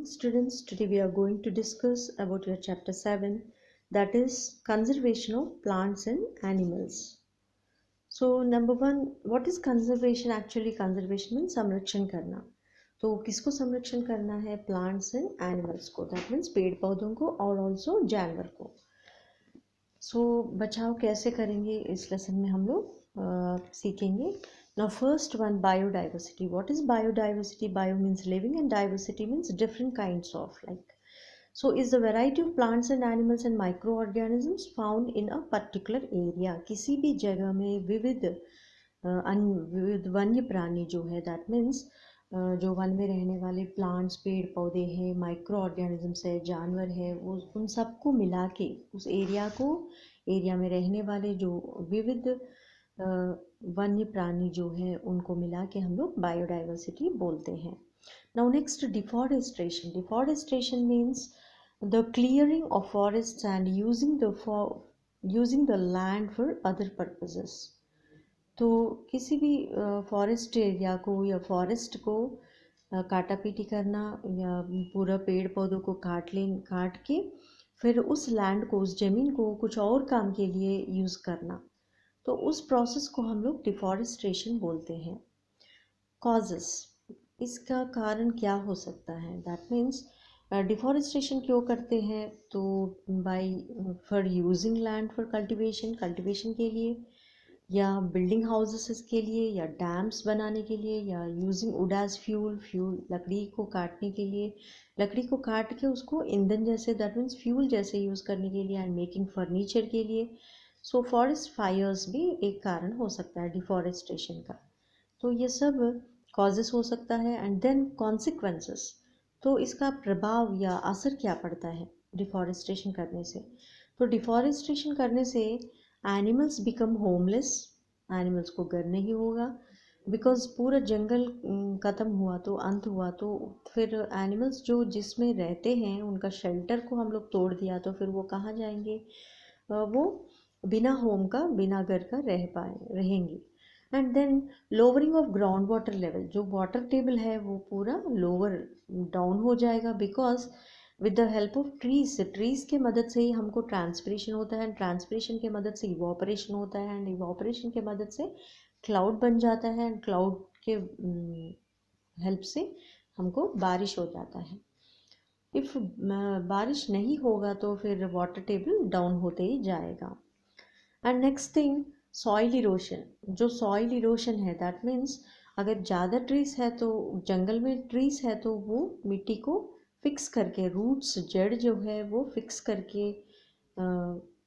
Students, today we are going to discuss about your chapter 7, that is conservation of plants and animals. So number 1, what is conservation? Actually conservation means संरक्षण करना. तो किसको संरक्षण करना है? Plants and animals को, that means पेड़ पौधों को और ऑल्सो जानवर को. सो बचाव कैसे करेंगे इस लेसन में हम लोग सीखेंगे. Now first one, biodiversity. What is biodiversity? Bio means living and diversity means different kinds of, like, so is the variety of plants and animals and microorganisms found in a particular area. किसी भी जगह में विविध वन्य प्राणी जो है, that means जो वन में रहने वाले प्लांट्स, पेड़ पौधे हैं, माइक्रो ऑर्गेनिजम्स है, जानवर है, वो उन सबको मिला के उस एरिया में रहने वाले जो विविध वन्य प्राणी जो है उनको मिला के हम लोग बायोडाइवर्सिटी बोलते हैं. Now next, deforestation. Deforestation means the clearing of forests and using the land for other purposes. तो किसी भी फॉरेस्ट एरिया को या फॉरेस्ट को काटा पीटी करना या पूरा पेड़ पौधों को काट के फिर उस लैंड को, उस ज़मीन को कुछ और काम के लिए यूज़ करना, तो उस प्रोसेस को हम लोग डिफॉरेस्टेशन बोलते हैं. कॉजेस, इसका कारण क्या हो सकता है? दैट मीन्स डिफॉरेस्टेशन क्यों करते हैं? तो for using land for cultivation के लिए, या बिल्डिंग हाउसेस के लिए, या डैम्स बनाने के लिए, या यूजिंग वुड एज फ्यूल लकड़ी को काटने के लिए, लकड़ी को काट के उसको ईंधन जैसे, दैट मीन्स फ्यूल जैसे यूज़ करने के लिए, एंड मेकिंग फर्नीचर के लिए. सो फॉरेस्ट फायर्स भी एक कारण हो सकता है डिफॉरेस्टेशन का. तो ये सब कॉजेस हो सकता है. एंड देन कॉन्सिक्वेंसेस, तो इसका प्रभाव या असर क्या पड़ता है डिफॉरेस्टेशन करने से? तो डिफॉरेस्टेशन करने से एनिमल्स बिकम होमलेस, एनिमल्स को घर नहीं होगा, बिकॉज पूरा जंगल ख़त्म हुआ तो, अंत हुआ तो फिर एनिमल्स जो जिसमें रहते हैं उनका शेल्टर को हम लोग तोड़ दिया, तो फिर वो कहाँ जाएंगे? वो बिना होम का, बिना घर का रहेंगे. And then lowering of ground water level, जो वाटर टेबल है वो पूरा लोअर डाउन हो जाएगा, because with the help of trees के मदद से ही हमको ट्रांसपिरेशन होता है, एंड ट्रांसपिरेशन के मदद से इवापोरेशन होता है, एंड इवापोरेशन के मदद से क्लाउड बन जाता है, एंड क्लाउड के हेल्प से हमको बारिश हो जाता है. इफ़ बारिश नहीं होगा तो फिर वाटर टेबल डाउन होते ही जाएगा. And next thing, soil erosion. जो सॉइल इरोशन है, दैट मीन्स अगर ज़्यादा ट्रीज़ है, तो जंगल में ट्रीज़ है तो वो मिट्टी को फिक्स करके, रूट्स, जड़ जो है वो फिक्स करके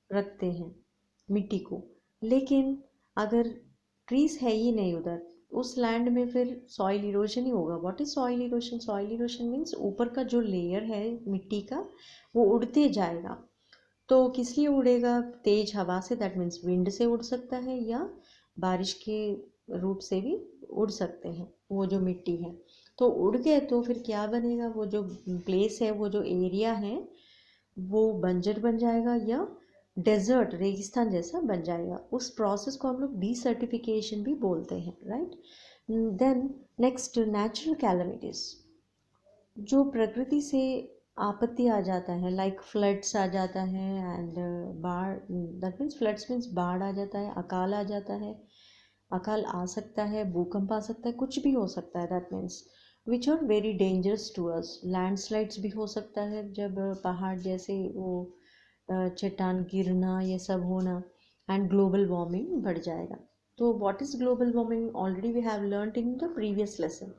रखते हैं मिट्टी को. लेकिन अगर ट्रीज़ है ही नहीं उधर उस लैंड में, फिर सॉइल इरोशन ही होगा. What is soil erosion? Soil erosion means ऊपर का जो लेयर है मिट्टी का वो उड़ते जाएगा. तो किस लिए उड़ेगा? तेज हवा से, दैट मीन्स विंड से उड़ सकता है, या बारिश के रूप से भी उड़ सकते हैं वो जो मिट्टी है. तो उड़ गए तो फिर क्या बनेगा? वो जो प्लेस है, वो जो एरिया है वो बंजर बन जाएगा, या डेजर्ट, रेगिस्तान जैसा बन जाएगा. उस प्रोसेस को हम लोग डीसर्टिफिकेशन भी बोलते हैं, right. Then next, natural calamities. जो प्रकृति से आपत्ति आ जाता है, लाइक फ्लड्स आ जाता है, एंड बाढ़, दैट मीन्स फ्लड्स मीन्स बाढ़ आ जाता है, अकाल आ जाता है, अकाल आ सकता है, भूकंप आ सकता है, कुछ भी हो सकता है, that means which are very dangerous to us. Landslides भी हो सकता है, जब पहाड़ जैसे वो चट्टान गिरना, ये सब होना. एंड ग्लोबल वार्मिंग बढ़ जाएगा. तो what is global warming? Already we have learned in the previous lesson.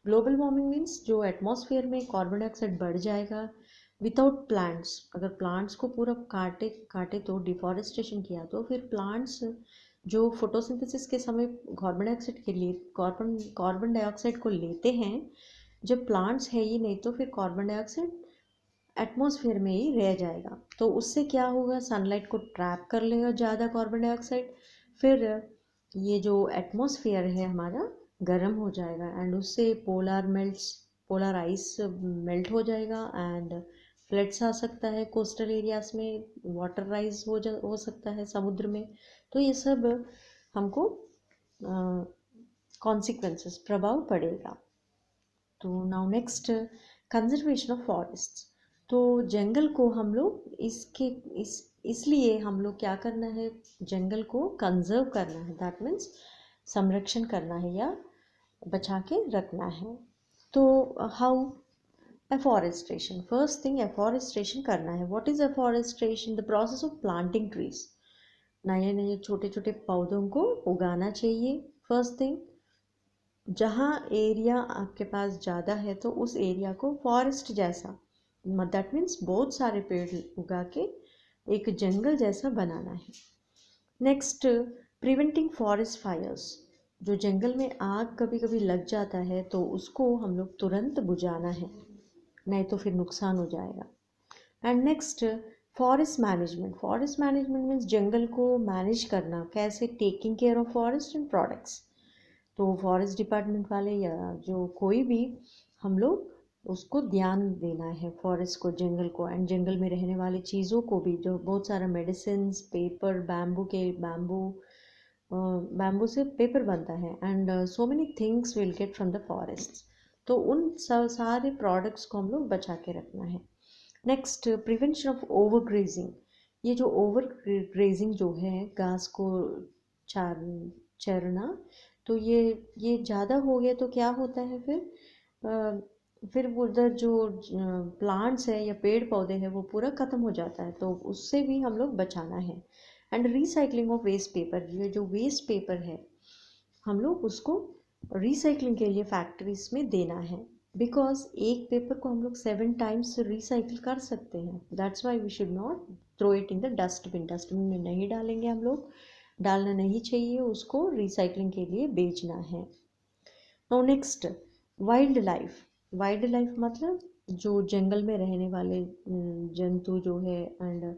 Global warming means जो एटमॉस्फेयर में कार्बन डाइऑक्साइड बढ़ जाएगा विदाउट प्लांट्स. अगर प्लांट्स को पूरा काटे तो, डिफॉरेस्टेशन किया तो, फिर प्लांट्स जो फोटोसिंथेसिस के समय कार्बन डाइऑक्साइड के लिए कार्बन डाइऑक्साइड को लेते हैं, जब प्लांट्स है ही नहीं तो फिर कार्बन डाइऑक्साइड एटमॉस्फेयर में ही रह जाएगा. तो उससे क्या होगा? सनलाइट को ट्रैप कर लेगा ज़्यादा कार्बन डाइऑक्साइड, फिर ये जो एटमॉस्फेयर है हमारा गर्म हो जाएगा, एंड उससे पोलर आइस मेल्ट हो जाएगा, एंड फ्लड्स आ सकता है कोस्टल एरियाज में, वाटर राइज हो सकता है समुद्र में. तो ये सब हमको कॉन्सिक्वेंसेस, प्रभाव पड़ेगा. तो now next, conservation of forest, तो जंगल को हम लोग इसलिए हम लोग क्या करना है, जंगल को कंजर्व करना है, दैट मीन्स संरक्षण करना है या बचा के रखना है। तो how, afforestation, first thing afforestation करना है। What is afforestation? The process of planting trees, नए नए छोटे छोटे पौधों को उगाना चाहिए। फर्स्ट थिंग, जहाँ एरिया आपके पास ज़्यादा है तो उस एरिया को फॉरेस्ट जैसा, दैट मीन्स बहुत सारे पेड़ उगा के एक जंगल जैसा बनाना है। नेक्स्ट, प्रिवेंटिंग फॉरेस्ट फायर्स, जो जंगल में आग कभी कभी लग जाता है तो उसको हम लोग तुरंत बुझाना है, नहीं तो फिर नुकसान हो जाएगा। And next, forest management means जंगल को मैनेज करना, कैसे, taking care of forest and products. तो फॉरेस्ट डिपार्टमेंट वाले या जो कोई भी, हम लोग उसको ध्यान देना है फॉरेस्ट को, जंगल को, एंड जंगल में रहने वाली चीज़ों को भी, जो बहुत सारा मेडिसिन, पेपर, बैम्बू से पेपर बनता है, and so many things will get from the forest. तो उन सारे प्रोडक्ट्स को हम लोग बचा के रखना है। Next, prevention of over grazing, ये जो ओवर ग्रेजिंग जो है, घास को चरना, तो ये ज़्यादा हो गया तो क्या होता है फिर उधर जो प्लांट्स है या पेड़ पौधे हैं वो पूरा ख़त्म हो जाता है, तो उससे भी हम लोग बचाना है। And recycling of waste paper, ये जो वेस्ट पेपर है हम लोग उसको रिसाइकलिंग के लिए फैक्ट्रीज में देना है, बिकॉज एक पेपर को हम लोग 7 टाइम्स रिसाइकिल कर सकते हैं। That's why we should not throw it in the dustbin, dustbin में नहीं डालेंगे हम लोग, डालना नहीं चाहिए, उसको रिसाइकलिंग के लिए बेचना है। नाउ नेक्स्ट, वाइल्ड लाइफ मतलब जो जंगल में रहने वाले जंतु जो है, एंड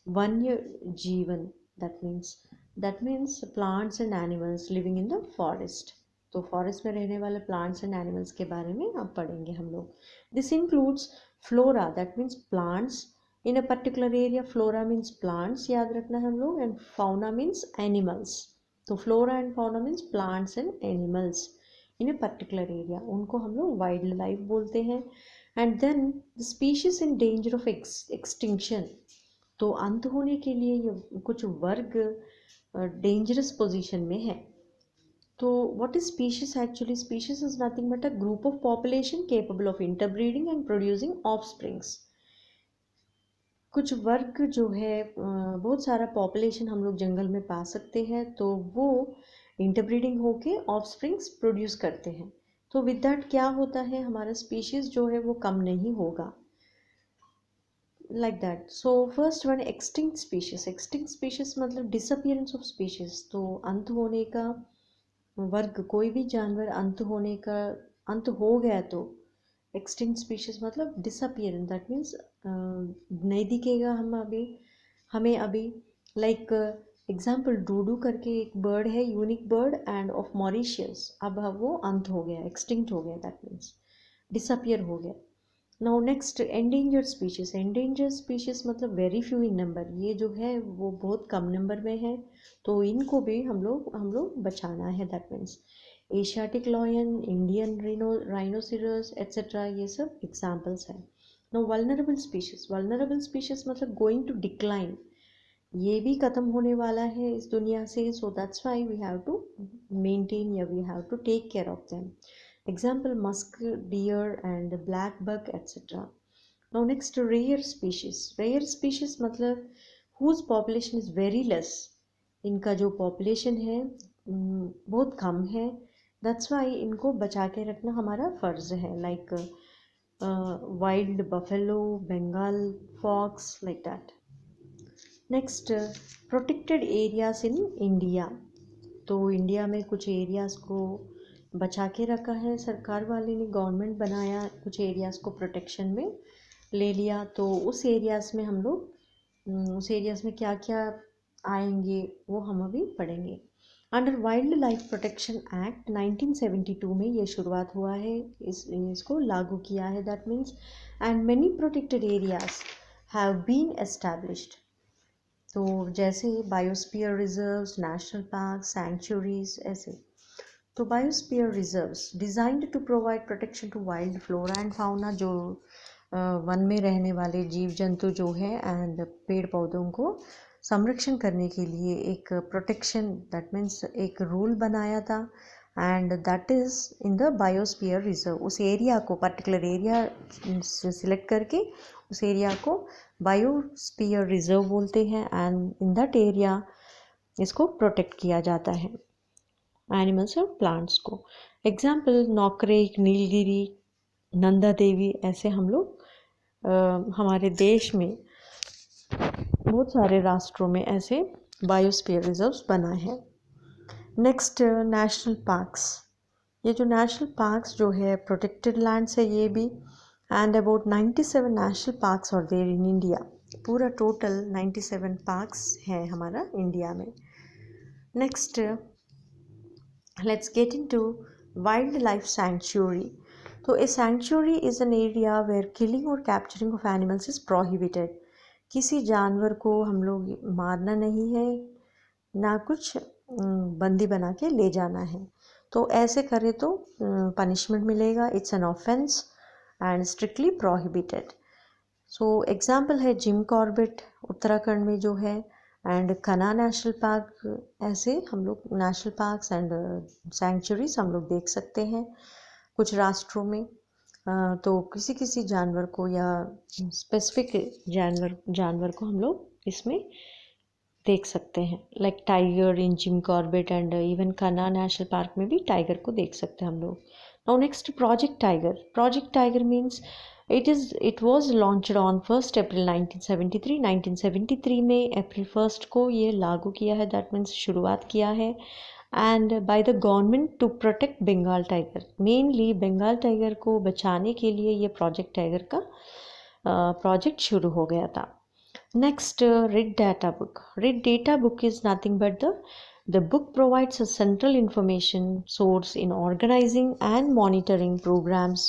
वन्य जीवन, that means plants and animals living in the forest. तो फॉरेस्ट में रहने वाले प्लांट्स एंड एनिमल्स के बारे में अब पढ़ेंगे हम लोग। This includes flora, that means plants in a particular area. Flora means plants, याद रखना है हम लोग, एंड फाउना मीन्स एनिमल्स। तो flora and fauna means plants and animals in a particular area, उनको हम लोग वाइल्ड लाइफ बोलते हैं। And then the species in danger of extinction, तो अंत होने के लिए ये कुछ वर्ग डेंजरस पोजीशन में है। तो what is species? Actually species is nothing but a group of population capable of interbreeding and producing offsprings. कुछ वर्ग जो है, बहुत सारा पॉपुलेशन हम लोग जंगल में पा सकते हैं, तो वो इंटरब्रीडिंग होके ऑफस्प्रिंग्स प्रोड्यूस करते हैं। तो विद दैट क्या होता है, हमारा स्पीशीज जो है वो कम नहीं होगा, like that. So first one, extinct species मतलब disappearance of species, तो अंत होने का वर्ग, कोई भी जानवर अंत हो गया तो extinct species मतलब disappearance, that means नहीं दिखेगा हमें अभी, like एग्जाम्पल डूडू करके एक बर्ड है, unique bird end of Mauritius, अब वो अंत हो गया, एक्सटिंक्ट हो गया, दैट मीन्स डिसअपियर हो गया। नाउ नेक्स्ट, एंडेंजर्ड स्पीशीज मतलब वेरी फ्यू इन नंबर, ये जो है वो बहुत कम नंबर में है, तो इनको भी हम लोग बचाना है, that means Asiatic lion, Indian rhinoceros etcetera, ये सब एग्जाम्पल्स हैं। नाउ वल्नरेबल स्पीशीज मतलब गोइंग टू डिक्लाइन, ये भी ख़त्म होने वाला है इस दुनिया से, so that's why we have to maintain या we have to take care of them. Example, musk deer and black buck etc. Now next, rare species मतलब whose population is very less, इनका जो population है बहुत कम है, that's why इनको बचा के रखना हमारा फ़र्ज़ है, like wild buffalo, Bengal fox, like that. Next, protected areas in India, तो इंडिया में कुछ एरियाज़ को बचा के रखा है सरकार वाले ने, गवर्नमेंट बनाया, कुछ एरियाज़ को प्रोटेक्शन में ले लिया, तो उस एरियाज़ में हम लोग उस एरियाज़ में क्या क्या आएंगे वो हम अभी पढ़ेंगे। Under wild life protection act 1972 में ये शुरुआत हुआ है, इसको लागू किया है, that means and many protected areas have been established, तो जैसे biosphere reserves, national park, sanctuaries, ऐसे। तो biosphere reserves designed to provide protection to wild flora and fauna, जो वन में रहने वाले जीव जंतु जो है एंड पेड़ पौधों को संरक्षण करने के लिए एक प्रोटेक्शन, दैट मीन्स एक रूल बनाया था, and that is in the biosphere reserve. उस एरिया को, पर्टिकुलर एरिया सिलेक्ट करके उस एरिया को बायोस्फीयर रिजर्व बोलते हैं, एंड इन दैट एरिया इसको प्रोटेक्ट किया जाता है एनिमल्स और प्लांट्स को। एग्जाम्पल नौकरेक, नीलगिरी, नंदा देवी, ऐसे हम लोग हमारे देश में बहुत सारे राष्ट्रों में ऐसे बायोस्फीयर रिजर्व्स बना है। Next national parks. ये जो नेशनल पार्क्स जो है प्रोटेक्टेड लैंड्स है ये भी, एंड अबाउट 97 नेशनल पार्क्स और देयर इन इंडिया। पूरा टोटल 97 पार्क्स है हमारा इंडिया में। Next let's get into wildlife sanctuary. तो a sanctuary is an area where killing और capturing of animals is prohibited. किसी जानवर को हम लोग मारना नहीं है, ना कुछ बंदी बना के ले जाना है। तो ऐसे करे तो पनिशमेंट मिलेगा। It's an offence and strictly prohibited. So example है जिम कॉर्बेट उत्तराखंड में जो है, एंड कन्हा नेशनल पार्क। ऐसे हम लोग नेशनल पार्क्स एंड सैंक्चुरीज हम लोग देख सकते हैं कुछ राष्ट्रों में। तो किसी किसी जानवर को या स्पेसिफिक जानवर को हम लोग इसमें देख सकते हैं, like tiger in Jim Corbett, and even Kanha national park में भी टाइगर को देख सकते हैं हम लोग। Now next project tiger. Project tiger means it was launched on 1 अप्रैल 1973। 1973 में अप्रैल 1 को ये लागू किया है, दैट मीन्स शुरुआत किया है, and by the government to protect Bengal tiger. Mainly Bengal tiger को बचाने के लिए ये प्रोजेक्ट टाइगर का प्रोजेक्ट शुरू हो गया था। Next, RID data book. RID data book is nothing but the book provides a central information source in organizing and monitoring programs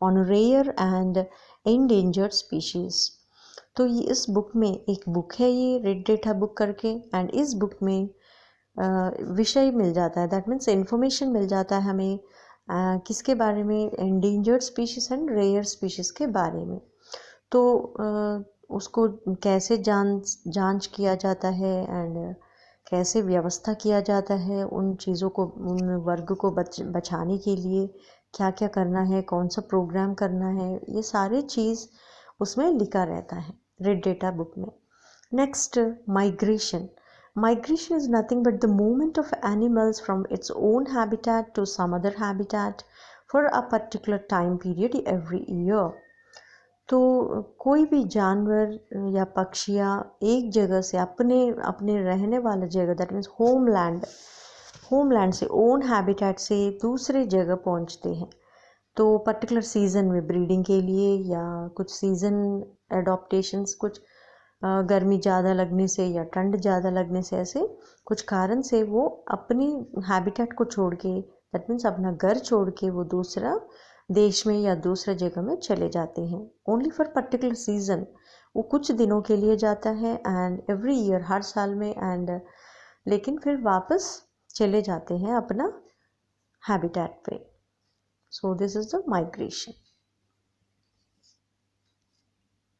on rare and endangered species. तो ये इस बुक में एक बुक है ये RID data book करके, and इस book में विषय मिल जाता है, दैट मीन्स इंफॉर्मेशन मिल जाता है हमें किसके बारे में, endangered species and rare species के बारे में। तो उसको कैसे जांच किया जाता है एंड कैसे व्यवस्था किया जाता है, उन चीज़ों को, उन वर्ग को बचाने के लिए क्या क्या करना है, कौन सा प्रोग्राम करना है, ये सारे चीज़ उसमें लिखा रहता है RID डेटा बुक में। Next migration. Migration is nothing but the movement of animals from its own habitat to some other habitat for a particular time period every year. तो कोई भी जानवर या पक्षियाँ एक जगह से अपने रहने वाला जगह, दैट मीन्स होमलैंड से, ओन हैबिटेट से दूसरे जगह पहुँचते हैं। तो पर्टिकुलर सीज़न में ब्रीडिंग के लिए या कुछ सीज़न एडॉप्टेशंस, कुछ गर्मी ज़्यादा लगने से या ठंड ज़्यादा लगने से, ऐसे कुछ कारण से वो अपनी हैबिटेट को छोड़ के, दैट मीन्स अपना घर छोड़ के वो दूसरा देश में या दूसरे जगह में चले जाते हैं। ओनली फॉर पर्टिकुलर सीज़न, वो कुछ दिनों के लिए जाता है, एंड एवरी ईयर, हर साल में, एंड लेकिन फिर वापस चले जाते हैं अपना हैबिटेट पे। So this is the migration.